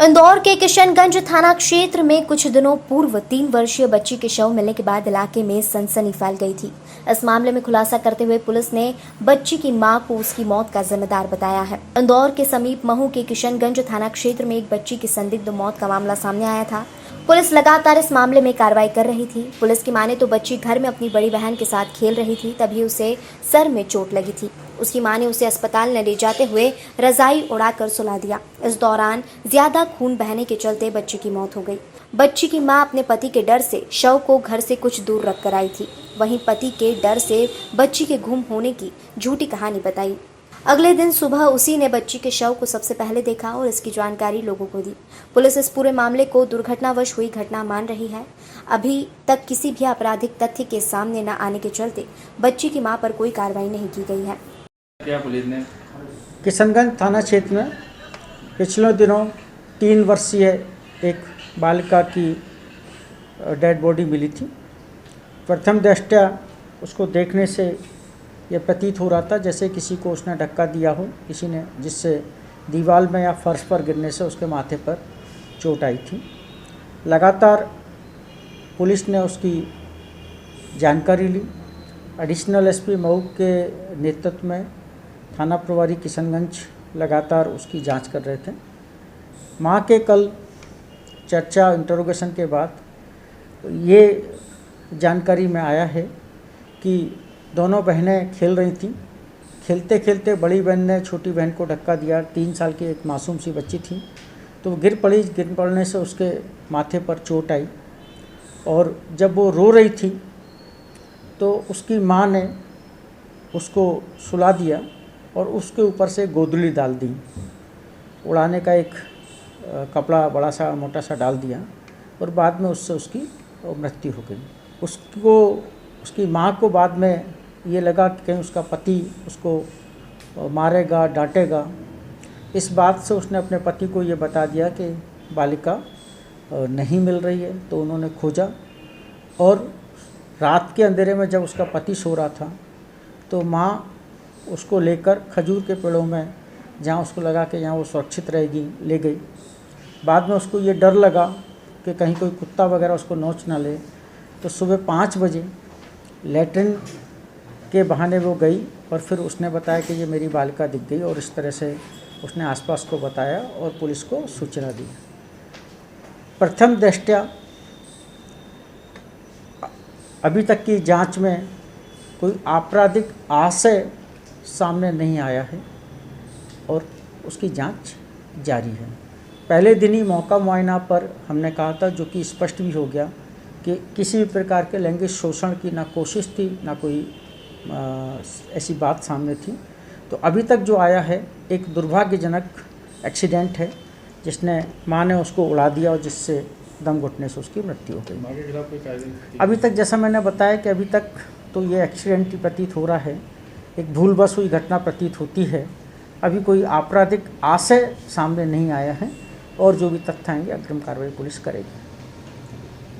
इंदौर के किशनगंज थाना क्षेत्र में कुछ दिनों पूर्व 3 वर्षीय बच्ची के शव मिलने के बाद इलाके में सनसनी फैल गई थी। इस मामले में खुलासा करते हुए पुलिस ने बच्ची की मां को उसकी मौत का जिम्मेदार बताया है। इंदौर के समीप महू के किशनगंज थाना क्षेत्र में एक बच्ची की संदिग्ध मौत का मामला सामने आया था। पुलिस लगातार इस मामले में कार्रवाई कर रही थी। पुलिस की माने तो बच्ची घर में अपनी बड़ी बहन के साथ खेल रही थी, तभी उसे सर में चोट लगी थी। उसकी मां ने उसे अस्पताल ले जाते हुए रजाई उड़ाकर सुला दिया। इस दौरान ज्यादा खून बहने के चलते बच्ची की मौत हो गई। बच्ची की मां अपने पति के डर से शव को घर से कुछ दूर रख कर आई थी। वहीं पति के डर से बच्ची के गुम होने की झूठी कहानी बताई। अगले दिन सुबह उसी ने बच्ची के शव को सबसे पहले देखा और इसकी जानकारी लोगों को दी। पुलिस इस पूरे मामले को दुर्घटनावश हुई घटना मान रही है। अभी तक किसी भी आपराधिक तथ्य के सामने न आने के चलते बच्ची की मां पर कोई कार्रवाई नहीं की गई है। क्या पुलिस ने किशनगंज थाना क्षेत्र में पिछले दिनों 3 वर्षीय एक बालिका की डेड बॉडी मिली थी। प्रथम दृष्टया उसको देखने से यह प्रतीत हो रहा था जैसे किसी को उसने धक्का दिया हो, किसी ने, जिससे दीवार में या फर्श पर गिरने से उसके माथे पर चोट आई थी। लगातार पुलिस ने उसकी जानकारी ली। एडिशनल एसपी मऊ के नेतृत्व में थाना प्रभारी किशनगंज लगातार उसकी जांच कर रहे थे। मां के कल चर्चा इंटरोगेशन के बाद ये जानकारी में आया है कि दोनों बहनें खेल रही थीं। खेलते खेलते बड़ी बहन ने छोटी बहन को धक्का दिया। 3 साल की एक मासूम सी बच्ची थी, तो वो गिर पड़ी। गिर पड़ने से उसके माथे पर चोट आई और जब वो रो रही थी तो उसकी माँ ने उसको सुला दिया और उसके ऊपर से गोदली डाल दी। उड़ाने का एक कपड़ा बड़ा सा मोटा सा डाल दिया और बाद में उससे उसकी मृत्यु हो गई। उसकी माँ को बाद में ये लगा कि कहीं उसका पति उसको मारेगा, डांटेगा। इस बात से उसने अपने पति को ये बता दिया कि बालिका नहीं मिल रही है। तो उन्होंने खोजा और रात के अंधेरे में जब उसका पति सो रहा था तो माँ उसको लेकर खजूर के पेड़ों में, जहाँ उसको लगा कि यहाँ वो सुरक्षित रहेगी, ले गई। बाद में उसको ये डर लगा कि कहीं कोई कुत्ता वगैरह उसको नोच ना ले, तो सुबह 5 बजे लैट्रिन के बहाने वो गई और फिर उसने बताया कि ये मेरी बालिका दिख गई और इस तरह से उसने आसपास को बताया और पुलिस को सूचना दी। प्रथम दृष्टया अभी तक की जांच में कोई आपराधिक आशय सामने नहीं आया है और उसकी जांच जारी है। पहले दिन ही मौका मुआयना पर हमने कहा था, जो कि स्पष्ट भी हो गया कि किसी भी प्रकार के लैंगिक शोषण की ना कोशिश थी, ना कोई ऐसी बात सामने थी। तो अभी तक जो आया है एक दुर्भाग्यजनक एक्सीडेंट है, जिसने माँ ने उसको उड़ा दिया और जिससे दम घुटने से उसकी मृत्यु हो गई। अभी तक जैसा मैंने बताया कि अभी तक तो ये एक्सीडेंट ही प्रतीत हो रहा है, एक भूलवश हुई घटना प्रतीत होती है। अभी कोई आपराधिक आशय सामने नहीं आया है और जो भी तथ्य आएंगे अग्रिम कार्रवाई पुलिस करेगी।